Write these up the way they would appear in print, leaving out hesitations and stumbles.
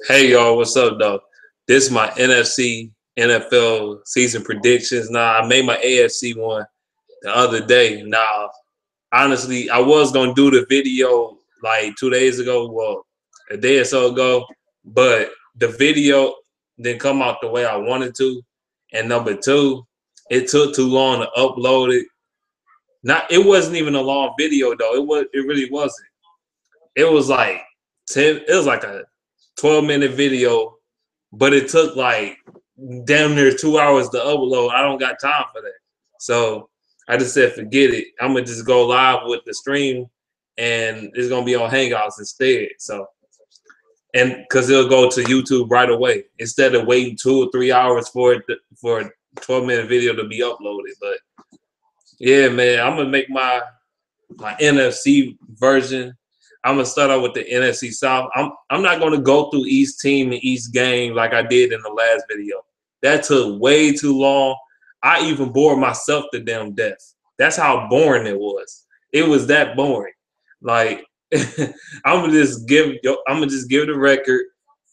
Hey y'all, what's up though? This is my NFC NFL season predictions. Now I made my AFC one the other day. Now, honestly, I was gonna do the video like 2 days ago, well, a day or so ago, but the video didn't come out the way I wanted to. And number two, it took too long to upload it. Not it wasn't even a long video though. It really wasn't. It was like 10, it was like a 12-minute video, but it took like damn near 2 hours to upload. I don't got time for that. So I just said, forget it. I'm gonna just go live with the stream, and it's gonna be on Hangouts instead. So, and because it'll go to YouTube right away instead of waiting 2 or 3 hours for for a 12-minute video to be uploaded. But yeah, man, I'm gonna make my NFC version. I'm gonna start out with the NFC South. I'm not gonna go through each team and each game like I did in the last video. That took way too long. I even bored myself to damn death. That's how boring it was. It was that boring. Like I'm gonna just give the record,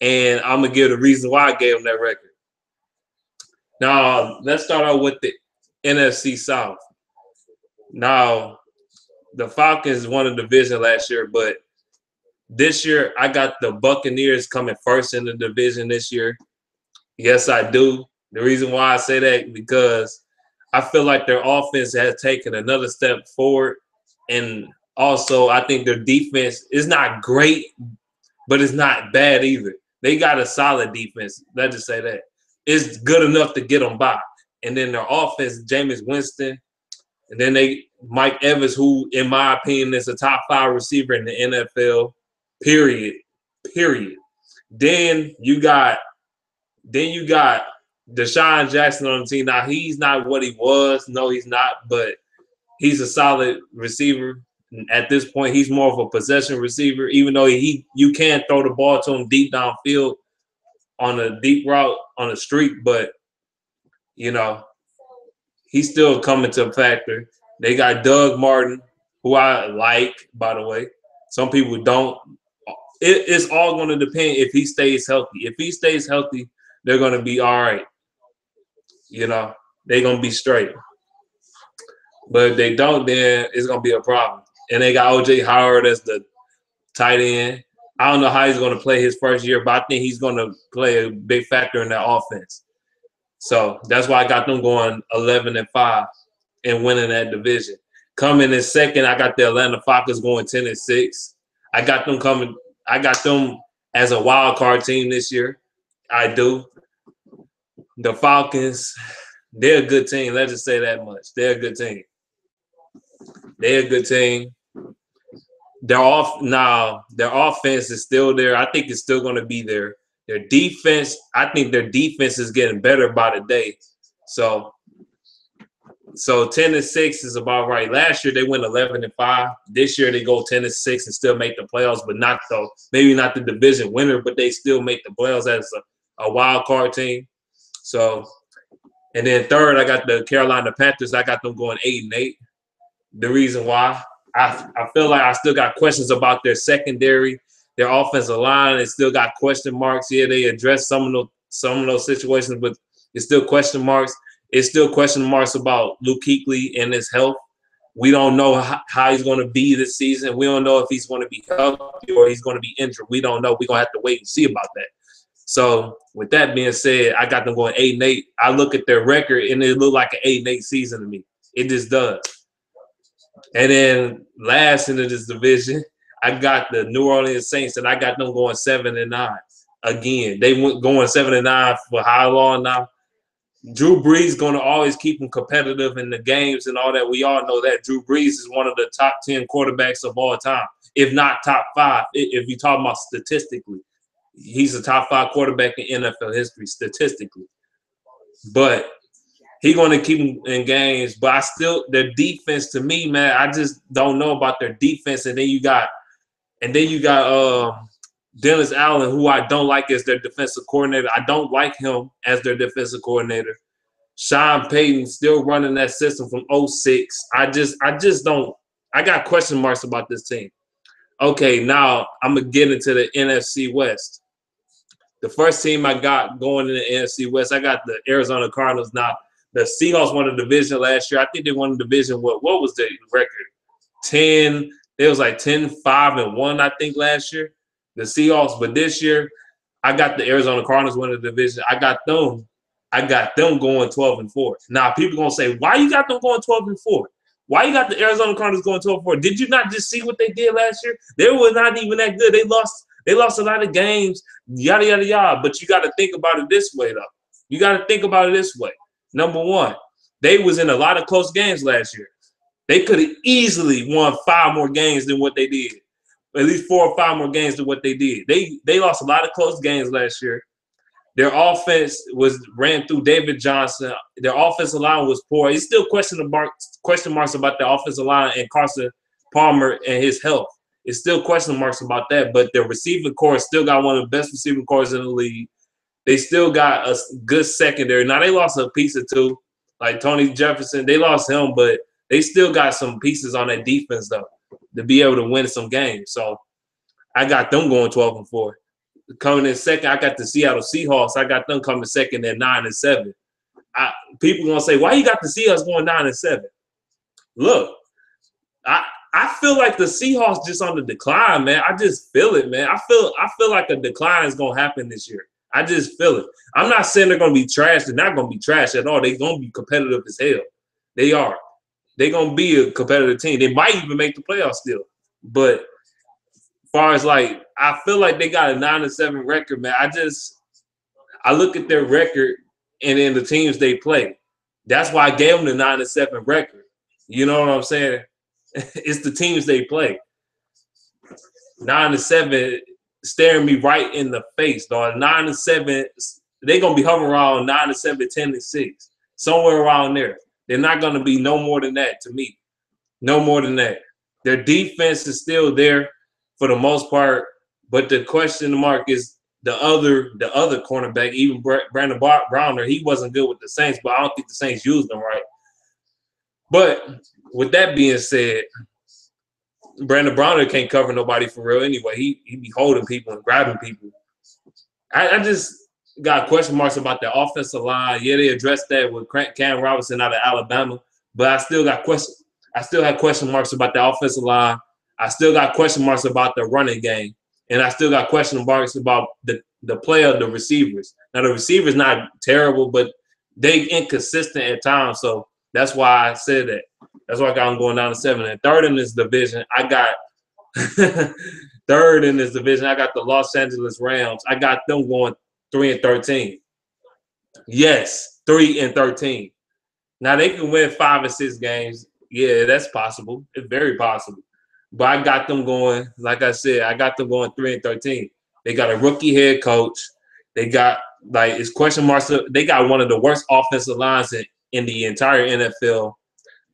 and I'm gonna give the reason why I gave them that record. Now let's start out with the NFC South. Now the Falcons won the division last year, but this year I got the Buccaneers coming first in the division this year. Yes, I do. The reason why I say that because I feel like their offense has taken another step forward, and also I think their defense is not great, but it's not bad either. They got a solid defense. Let's just say that it's good enough to get them by. And then their offense, Jameis Winston. And then Mike Evans, who, in my opinion, is a top 5 receiver in the NFL, period. Then you got Deshaun Jackson on the team. Now, he's not what he was. No, he's not, but he's a solid receiver. At this point, he's more of a possession receiver, even though you can throw the ball to him deep downfield on a deep route on a streak, but, he's still coming to a factor. They got Doug Martin, who I like, by the way. Some people don't. It's all going to depend if he stays healthy. If he stays healthy, they're going to be all right. They're going to be straight. But if they don't, then it's going to be a problem. And they got O.J. Howard as the tight end. I don't know how he's going to play his first year, but I think he's going to play a big factor in that offense. So that's why I got them going 11-5 and winning that division. Coming in second, I got the Atlanta Falcons going 10-6. I got them as a wild card team this year. I do. The Falcons, they're a good team. Let's just say that much. They're a good team. Their offense is still there. I think it's still going to be there. Their defense, I think their defense is getting better by the day. So 10-6 is about right. Last year they went 11-5. This year they go 10-6 and still make the playoffs, but maybe not the division winner, but they still make the playoffs as a wild card team. So, and then third, I got the Carolina Panthers. I got them going 8-8. The reason why I feel like I still got questions about their secondary. Their offensive line is still got question marks. Yeah, they addressed some of those situations, but it's still question marks. It's still question marks about Luke Kuechly and his health. We don't know how he's going to be this season. We don't know if he's going to be healthy or he's going to be injured. We don't know. We're going to have to wait and see about that. So with that being said, I got them going 8-8. I look at their record, and it look like an 8-8 season to me. It just does. And then last into this division, I got the New Orleans Saints, and I got them going 7-9. Again, they went going 7-9 for how long now? Drew Brees going to always keep them competitive in the games and all that. We all know that Drew Brees is one of the top 10 quarterbacks of all time, if not top 5. If you talk about statistically, he's a top 5 quarterback in NFL history statistically. But he's going to keep them in games. But their defense to me, man, I just don't know about their defense. And then you got Dennis Allen, who I don't like as their defensive coordinator. I don't like him as their defensive coordinator. Sean Payton still running that system from 2006. I just don't. I got question marks about this team. Okay, now I'm gonna get into the NFC West. The first team I got going in the NFC West, I got the Arizona Cardinals. Now, the Seahawks won the division last year. I think they won the division. What was the record? 10. It was like 10-5-1, I think, last year. The Seahawks. But this year, I got the Arizona Cardinals winning the division. I got them going 12-4. Now, people gonna say, why you got them going 12-4? Why you got the Arizona Cardinals going 12-4? Did you not just see what they did last year? They were not even that good. They lost a lot of games, yada, yada, yada. But you got to think about it this way, though. You got to think about it this way. Number one, they was in a lot of close games last year. They could have easily won 5 more games than what they did. At least 4 or 5 more games than what they did. They lost a lot of close games last year. Their offense ran through David Johnson. Their offensive line was poor. It's still question marks about the offensive line and Carson Palmer and his health. It's still question marks about that. But their receiving core still got one of the best receiving cores in the league. They still got a good secondary. Now, they lost a piece or two, like Tony Jefferson. They lost him, but they still got some pieces on that defense, though, to be able to win some games. So I got them going 12-4. Coming in second, I got the Seattle Seahawks. I got them coming second at 9-7. People gonna say, why you got the Seahawks going 9-7? Look, I feel like the Seahawks just on the decline, man. I just feel it, man. I feel like a decline is gonna happen this year. I just feel it. I'm not saying they're gonna be trash. They're not gonna be trash at all. They're gonna be competitive as hell. They are. They're gonna be a competitive team. They might even make the playoffs still. But as far as like, I feel like they got a 9-7 record, man. I look at their record and then the teams they play. That's why I gave them the 9-7 record. You know what I'm saying? It's the teams they play. 9-7 staring me right in the face, dog. 9-7, they're gonna be hovering around 9-7, 10-6, somewhere around there. They're not gonna be no more than that to me. No more than that. Their defense is still there for the most part, but the question mark is the other cornerback, even Brandon Browner. He wasn't good with the Saints, but I don't think the Saints used him right. But with that being said, Brandon Browner can't cover nobody for real anyway. He be holding people and grabbing people. I just got question marks about the offensive line. Yeah, they addressed that with Cam Robinson out of Alabama, but I still have question marks about the offensive line. I still got question marks about the running game, and I still got question marks about the play of the receivers. Now, the receivers not terrible, but they inconsistent at times, so that's why I said that. That's why I got them going down to 7. And third in this division, I got third in this division. I got the Los Angeles Rams. I got them going 3-13. Yes, 3-13. Now they can win 5 or 6 games. Yeah, that's possible. It's very possible. But I got them going, like I said, I got them going 3-13. They got a rookie head coach. They got it's question marks. They got one of the worst offensive lines in the entire NFL.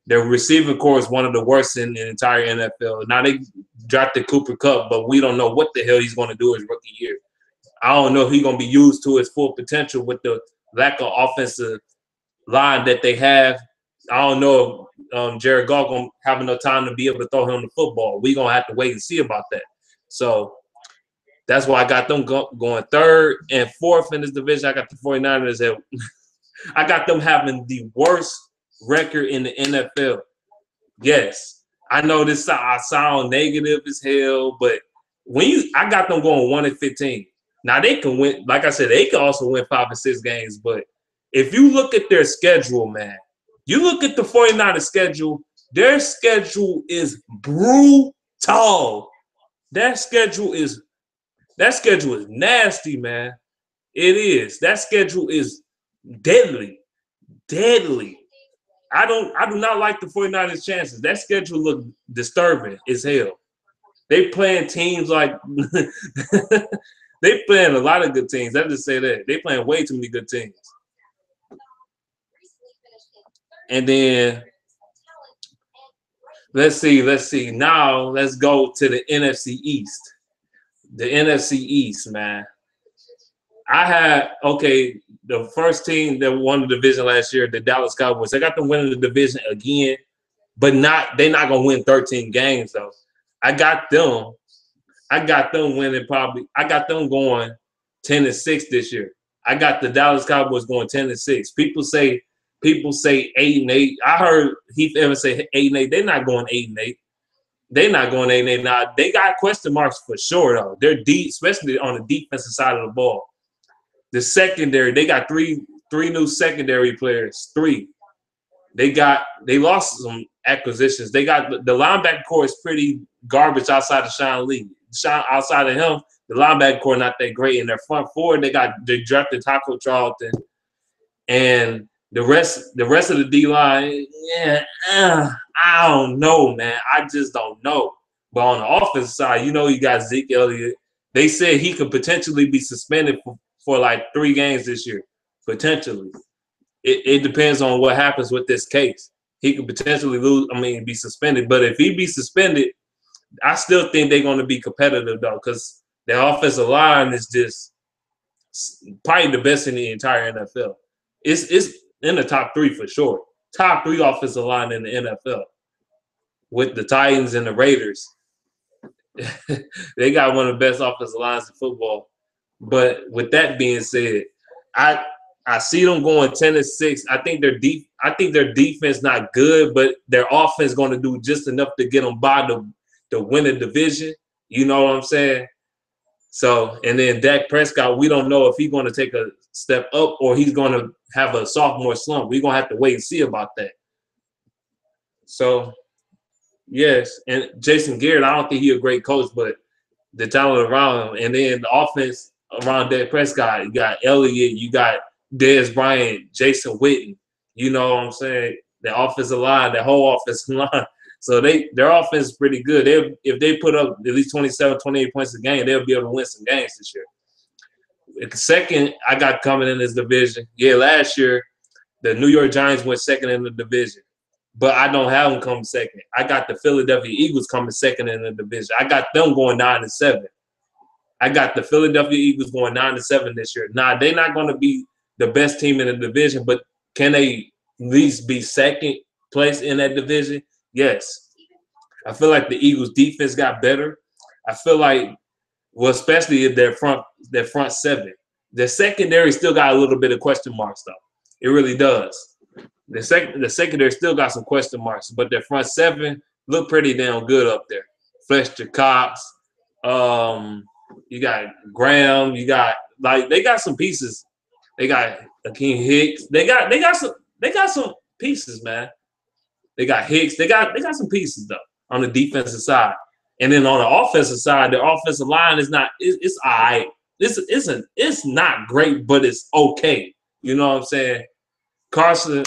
Their receiving core is one of the worst in the entire NFL. Now they drafted Cooper Kupp, but we don't know what the hell he's going to do his rookie year. I don't know if he's going to be used to his full potential with the lack of offensive line that they have. I don't know if Jared Goff going to have enough time to be able to throw him the football. We're going to have to wait and see about that. So that's why I got them going 3rd and 4th in this division. I got the 49ers. I got them having the worst record in the NFL. Yes, I know I sound negative as hell, but I got them going 1-15. Now they can win, like I said, they can also win 5 or 6 games. But if you look at their schedule, man, you look at the 49ers schedule, their schedule is brutal. That schedule is nasty, man. It is. That schedule is deadly. Deadly. I do not like the 49ers chances. That schedule look disturbing as hell. They playing teams like they playing a lot of good teams. I just say that. They playing way too many good teams. And then let's see. Now let's go to the NFC East. The NFC East, man. The first team that won the division last year, the Dallas Cowboys. I got them winning the division again, but they're not gonna win 13 games though. I got them I got them winning probably. I got them going 10-6 this year. I got the Dallas Cowboys going 10-6. People say 8-8. I heard Heath Evans say 8-8. They're not going 8-8. They're not going 8-8. Now they got question marks for sure though. They're deep, especially on the defensive side of the ball. The secondary, they got three new secondary players. They lost some acquisitions. They got the linebacker core is pretty garbage outside of Sean Lee. Outside of him, the linebacker core not that great. In their front four, they drafted Taco Charlton, and the rest of the D line. Yeah, I don't know, man. I just don't know. But on the offensive side, you got Zeke Elliott. They said he could potentially be suspended for like 3 games this year, potentially. It depends on what happens with this case. He could potentially be suspended. But if he be suspended, I still think they're going to be competitive, though, because their offensive line is just probably the best in the entire NFL. It's in the top 3 for sure. Top 3 offensive line in the NFL with the Titans and the Raiders. They got one of the best offensive lines in football. But with that being said, I see them going 10-6. I think their defense not good, but their offense going to do just enough to get them by to win the division. You know what I'm saying? So, and then Dak Prescott, we don't know if he's going to take a step up or he's going to have a sophomore slump. We're going to have to wait and see about that. So, yes, and Jason Garrett, I don't think he's a great coach, but the talent around him. And then the offense around Dak Prescott, you got Elliott, you got Dez Bryant, Jason Witten. You know what I'm saying? The offensive line, the whole offensive line. So their offense is pretty good. If they put up at least 27, 28 points a game, they'll be able to win some games this year. Second, I got coming in this division. Yeah, last year, the New York Giants went second in the division. But I don't have them coming second. I got the Philadelphia Eagles coming second in the division. I got them going 9-7. I got the Philadelphia Eagles going 9-7 this year. Now, they're not going to be the best team in the division, but can they at least be second place in that division? Yes. I feel like the Eagles' defense got better. I feel like, well, especially if their front 7. The secondary still got a little bit of question marks, though. It really does. The secondary still got some question marks, but their front 7 look pretty damn good up there. Fletcher Cox, you got Graham, you got they got some pieces. They got Akeem Hicks. They got some pieces, man. They got Hicks. They got some pieces though on the defensive side, and then on the offensive side, the offensive line is not. It's all right. It's not great, but it's okay. You know what I'm saying? Carson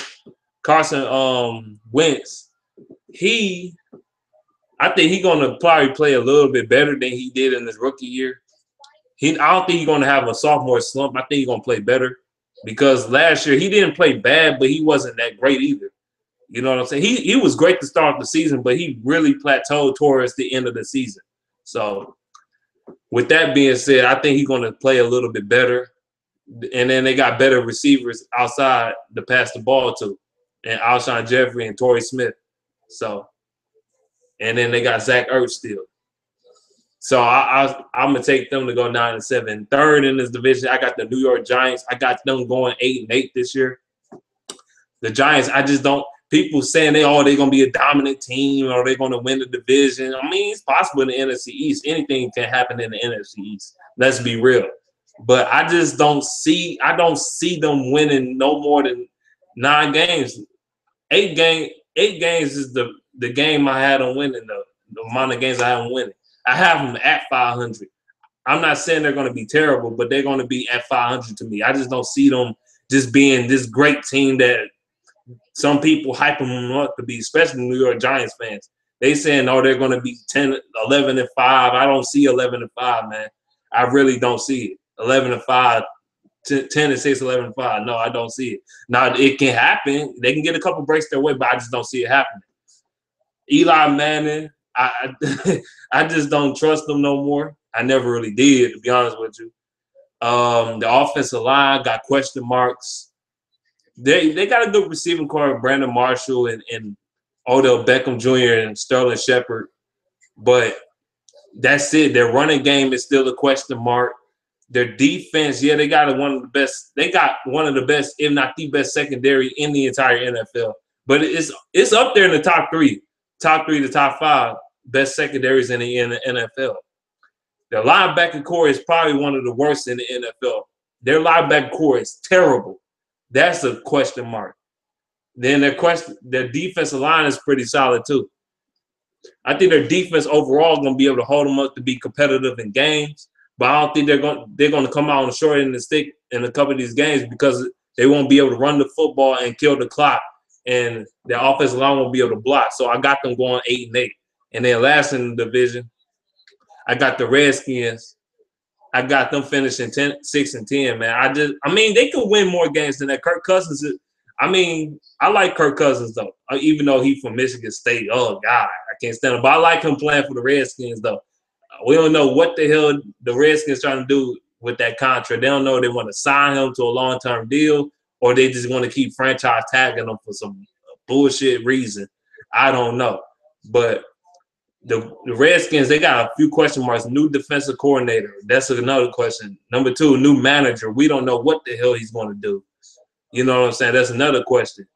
Wentz. I think he's gonna probably play a little bit better than he did in his rookie year. I don't think he's gonna have a sophomore slump. I think he's gonna play better because last year he didn't play bad, but he wasn't that great either. You know what I'm saying? He was great to start the season, but he really plateaued towards the end of the season. So with that being said, I think he's going to play a little bit better. And then they got better receivers outside to pass the ball to, and Alshon Jeffrey and Torrey Smith. So, and then they got Zach Ertz still. So I'm going to take them to go 9-7. Third in this division, I got the New York Giants. I got them going 8-8 this year. The Giants, I just don't. People saying they're going to be a dominant team or they're going to win the division. I mean, it's possible in the NFC East. Anything can happen in the NFC East. Let's be real. But I just don't see them winning no more than 9 games. 8 games is the game I had them winning, the amount of games I have them winning. I have them at 500. I'm not saying they're going to be terrible, but they're going to be at 500 to me. I just don't see them just being this great team that some people hype them up to be, especially New York Giants fans. They saying, oh, they're going to be 10, 11-5. I don't see 11-5, man. I really don't see it. 11-5, 10-6, 11-5. No, I don't see it. Now, it can happen. They can get a couple breaks their way, but I just don't see it happening. Eli Manning, I just don't trust them no more. I never really did, to be honest with you. The offensive line got question marks. They got a good receiving core, Brandon Marshall and Odell Beckham Jr. and Sterling Shepard. But That's it. Their running game is still a question mark. Their defense, yeah, they got one of the best. They got one of the best, if not the best, secondary in the entire NFL. But it's up there in the top three to top five best secondaries in the NFL. Their linebacker core is probably one of the worst in the NFL. Their linebacker core is terrible. That's a question mark. Then their defensive line is pretty solid too. I think their defense overall is going to be able to hold them up to be competitive in games, but I don't think they're going to come out on the short end of the stick in a couple of these games because they won't be able to run the football and kill the clock, and their offensive line won't be able to block. So I got them going 8-8, and then last in the division, I got the Redskins. I got them finishing 6-10. Man, they could win more games than that. Kirk Cousins is. I like Kirk Cousins, though, even though he's from Michigan State. Oh, God, I can't stand him. But I like him playing for the Redskins, though. We don't know what the hell the Redskins trying to do with that contract. They don't know if they want to sign him to a long-term deal or they just want to keep franchise tagging him for some bullshit reason. I don't know. But the Redskins, they got a few question marks. New defensive coordinator. That's another question. Number two, new manager. We don't know what the hell he's going to do. You know what I'm saying? That's another question.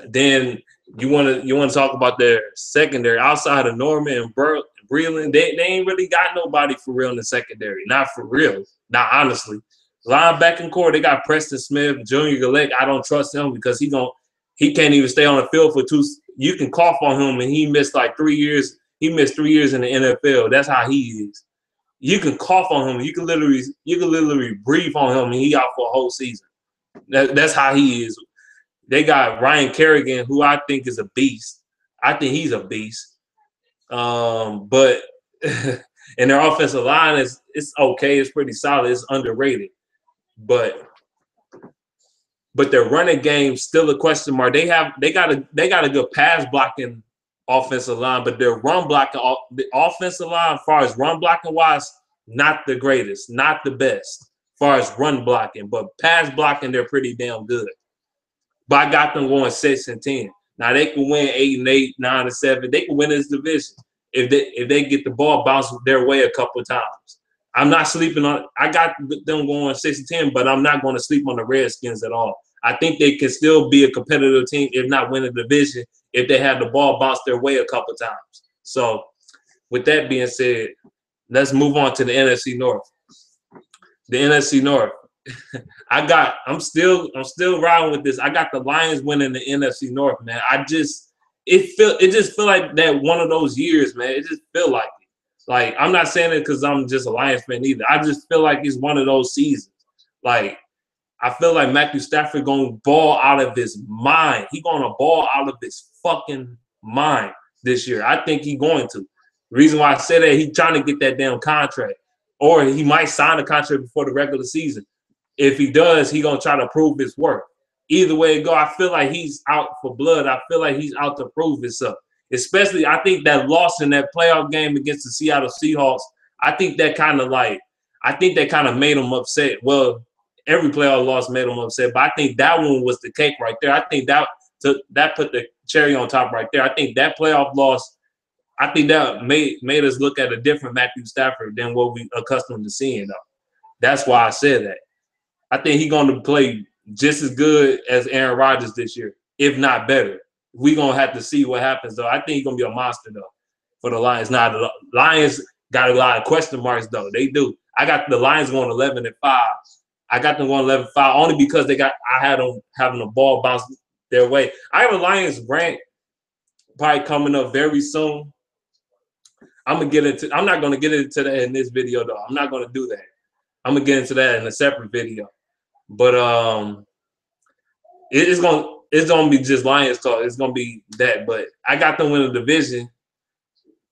Then you want to talk about their secondary outside of Norman and Breland. They ain't really got nobody for real in the secondary. Not for real. Not honestly. Linebacking core, they got Preston Smith, Junior Galek. I don't trust him because he can't even stay on the field for two. You can cough on him and he missed like 3 years. He missed 3 years in the NFL. That's how he is. You can cough on him. You can literally breathe on him and he out for a whole season. That's how he is. They got Ryan Kerrigan, who I think is a beast. I think he's a beast. But and their offensive line it's okay. It's pretty solid. It's underrated. But their running game still a question mark. They got a good pass blocking offensive line, but their run blocking, the offensive line, as far as run blocking wise, not the greatest, not the best. Far as run blocking, but pass blocking, they're pretty damn good. But I got them going 6-10. Now they can win 8-8, 9-7. They can win this division if they get the ball bounced their way a couple of times. I'm not sleeping on. I got them going 6-10, but I'm not going to sleep on the Redskins at all. I think they can still be a competitive team, if not win a division, if they have the ball bounce their way a couple of times. So, with that being said, let's move on to the NFC North. The NFC North. I'm still riding with this. I got the Lions winning the NFC North, man. It just feel like that one of those years, man. It just feel like it. Like, I'm not saying it because I'm just a Lions fan either. I just feel like it's one of those seasons. Like, I feel like Matthew Stafford going to ball out of his mind. He going to ball out of his fucking mind this year. I think he's going to. The reason why I say that, he's trying to get that damn contract. Or he might sign a contract before the regular season. If he does, he's going to try to prove his worth. Either way it go, I feel like he's out for blood. I feel like he's out to prove himself. Especially, I think that loss in that playoff game against the Seattle Seahawks, I think that kind of made him upset. Well, every playoff loss made him upset, but I think that one was the cake right there. I think that put the cherry on top right there. I think that playoff loss, I think that made us look at a different Matthew Stafford than what we accustomed to seeing, though. That's why I said that. I think he's going to play just as good as Aaron Rodgers this year, if not better. We're going to have to see what happens, though. I think he's going to be a monster, though, for the Lions. Now, the Lions got a lot of question marks, though. They do. I got the Lions going 11-5. I got them going 11-5 only because I had them having the ball bounce their way. I have a Lions rant probably coming up very soon. I'm not going to get into that in this video, though. I'm not going to do that. I'm going to get into that in a separate video. But it's going to be just Lions talk. It's going to be that. But I got them winning the division.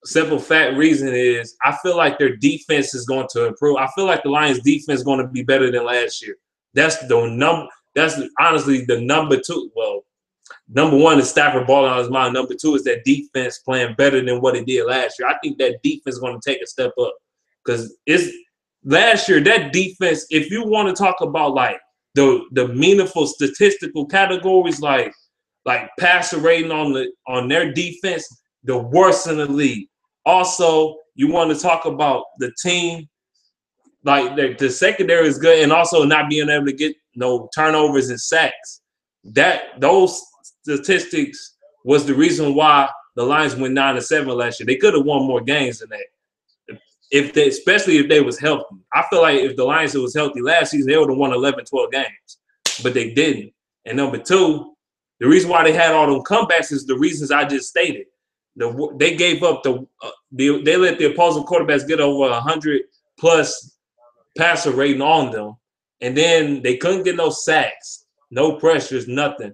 Simple fact reason is I feel like their defense is going to improve. I feel like the Lions defense is going to be better than last year. That's honestly the number two. Well, number one is Stafford balling on his mind. Number two is that defense playing better than what it did last year. I think that defense is going to take a step up because it's last year, that defense, if you want to talk about like the meaningful statistical categories like passer rating on their defense, the worst in the league. Also, you want to talk about the team, like the secondary is good, and also not being able to get no turnovers and sacks. Those statistics was the reason why the Lions went 9-7 last year. They could have won more games than that. Especially if they was healthy. I feel like if the Lions was healthy last season, they would have won 11, 12 games. But they didn't. And number two, the reason why they had all them comebacks is the reasons I just stated. They gave up they let the opposing quarterbacks get over 100+ passer rating on them. And then they couldn't get no sacks, no pressures, nothing.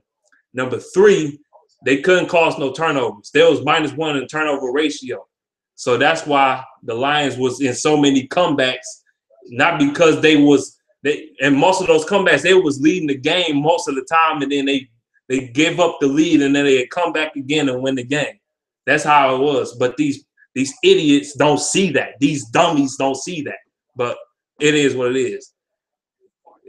Number three, they couldn't cause no turnovers. There was -1 in turnover ratio. So that's why the Lions was in so many comebacks, not because and most of those comebacks, they was leading the game most of the time, and then they give up the lead, and then they come back again and win the game. That's how it was. But these idiots don't see that. These dummies don't see that. But it is what it is.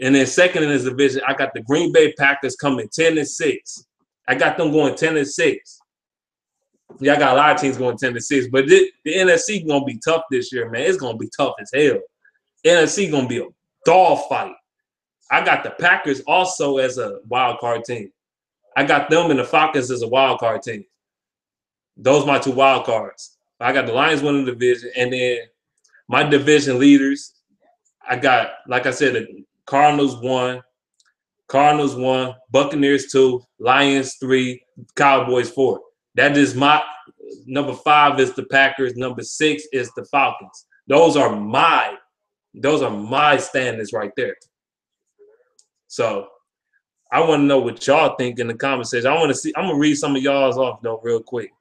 And then second in this division, I got the Green Bay Packers coming 10-6. I got them going 10-6. Yeah, I got a lot of teams going 10-6, but the NFC gonna be tough this year, man. It's gonna be tough as hell. NFC gonna be a dog fight. I got the Packers also as a wild card team. I got them and the Falcons as a wild card team. Those are my two wild cards. I got the Lions winning the division, and then my division leaders, I got, like I said, the Cardinals 1, Buccaneers 2, Lions 3, Cowboys 4. That is my number 5 is the Packers. Number 6 is the Falcons. Those are my standings right there. So I want to know what y'all think in the comment section. I'm gonna read some of y'all's off though real quick.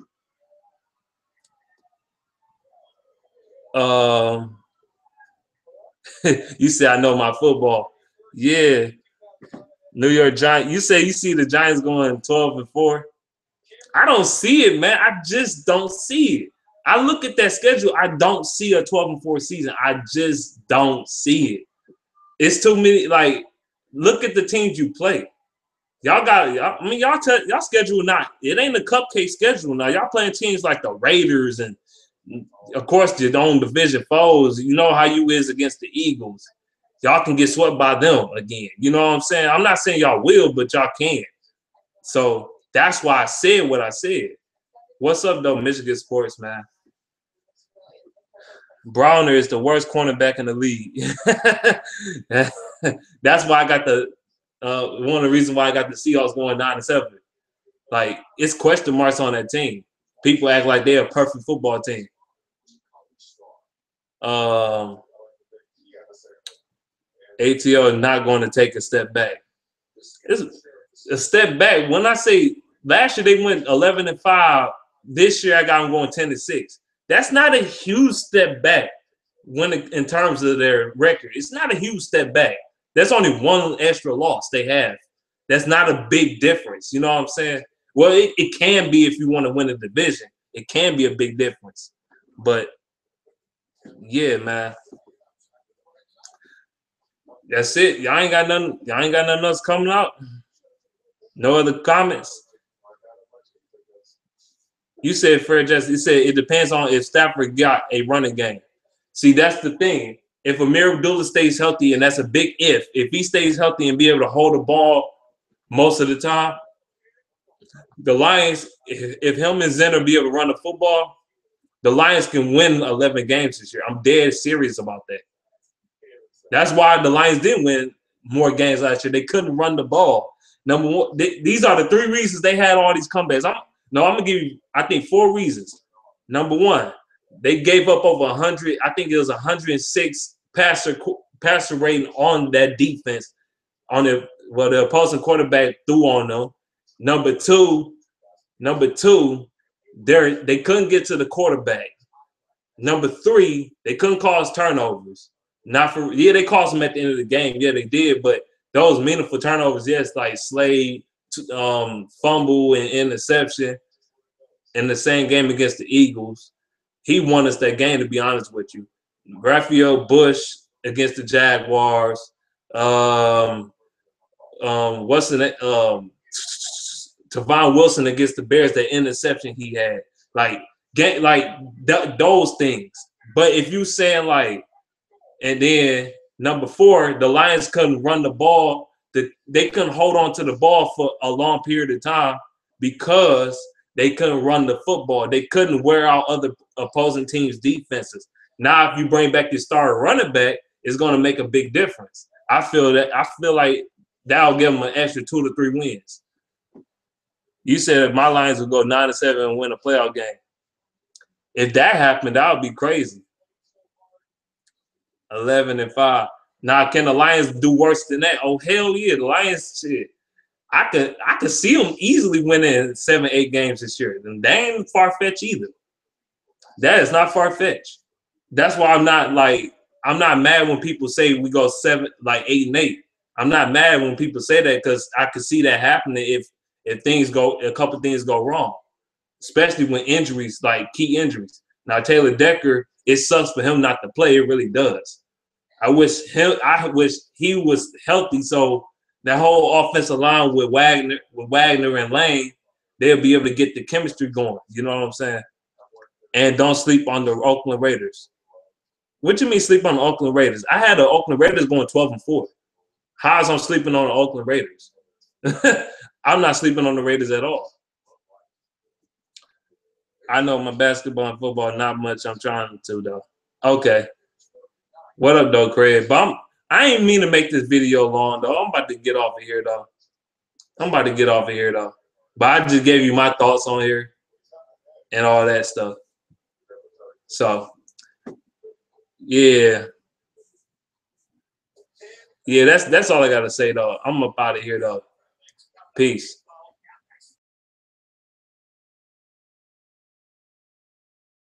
You say I know my football. Yeah. New York Giants. You say you see the Giants going 12-4. I don't see it, man. I just don't see it. I look at that schedule. I don't see a 12-4 season. I just don't see it. It's too many. Like, look at the teams you play. Y'all schedule not. It ain't a cupcake schedule now. Y'all playing teams like the Raiders and, of course, your own division foes. You know how you is against the Eagles. Y'all can get swept by them again. You know what I'm saying? I'm not saying y'all will, but y'all can. So that's why I said what I said. What's up, though, Michigan sports, man? Browner is the worst cornerback in the league. That's why I got one of the reasons why I got the Seahawks going 9-7. Like, it's question marks on that team. People act like they're a perfect football team. ATL is not going to take a step back. It's a step back. When I say last year they went 11-5, this year I got them going 10-6. That's not a huge step back in terms of their record. It's not a huge step back. That's only one extra loss they have. That's not a big difference. You know what I'm saying? Well, it can be if you want to win a division. It can be a big difference. But, yeah, man. That's it. Y'all ain't got nothing else coming out? No other comments? You said, Fred Jesse, you said it depends on if Stafford got a running game. See, that's the thing. If Amir Abdullah stays healthy, and that's a big if he stays healthy and be able to hold the ball most of the time, the Lions, if him and Zenner be able to run the football, the Lions can win 11 games this year. I'm dead serious about that. That's why the Lions didn't win more games last year. They couldn't run the ball. Number one, these are the 3 reasons they had all these comebacks. I'm going to give you, I think, 4 reasons. Number one, they gave up over 100. I think it was 106 passer rating on that defense on the opposing quarterback threw on them. Number two, they couldn't get to the quarterback. Number 3, they couldn't cause turnovers. They caused them at the end of the game. Yeah, they did, but those meaningful turnovers, yes, like Slade, fumble and interception in the same game against the Eagles. He won us that game, to be honest with you. Raphael Bush against the Jaguars. Tavon Wilson against the Bears, that interception he had. Those things. But if you saying like, and then number 4, the Lions couldn't run the ball. They couldn't hold on to the ball for a long period of time because they couldn't run the football. They couldn't wear out other opposing teams' defenses. Now, if you bring back your star running back, it's going to make a big difference. I feel like that'll give them an extra 2 to 3 wins. You said if my Lions would go 9-7 and win a playoff game. If that happened, that would be crazy. 11-5. Now, can the Lions do worse than that? Oh, hell yeah. The Lions, shit. I could see them easily winning 7-8 games this year. And they ain't far-fetched either. That is not far-fetched. That's why I'm not mad when people say we go 8-8. I'm not mad when people say that because I could see that happening if a couple things go wrong. Especially when injuries, like key injuries. Now, Taylor Decker, it sucks for him not to play. It really does. I wish he was healthy so that whole offensive line with Wagner and Lane, they'll be able to get the chemistry going. You know what I'm saying? And don't sleep on the Oakland Raiders. What you mean sleep on the Oakland Raiders? I had the Oakland Raiders going 12-4. How's I'm sleeping on the Oakland Raiders? I'm not sleeping on the Raiders at all. I know my basketball and football, not much. I'm trying to, though. Okay. What up, though, Craig? But I ain't mean to make this video long, though. I'm about to get off of here, though. But I just gave you my thoughts on here and all that stuff. So, yeah. Yeah, that's all I got to say, though. I'm up out of here, though. Peace.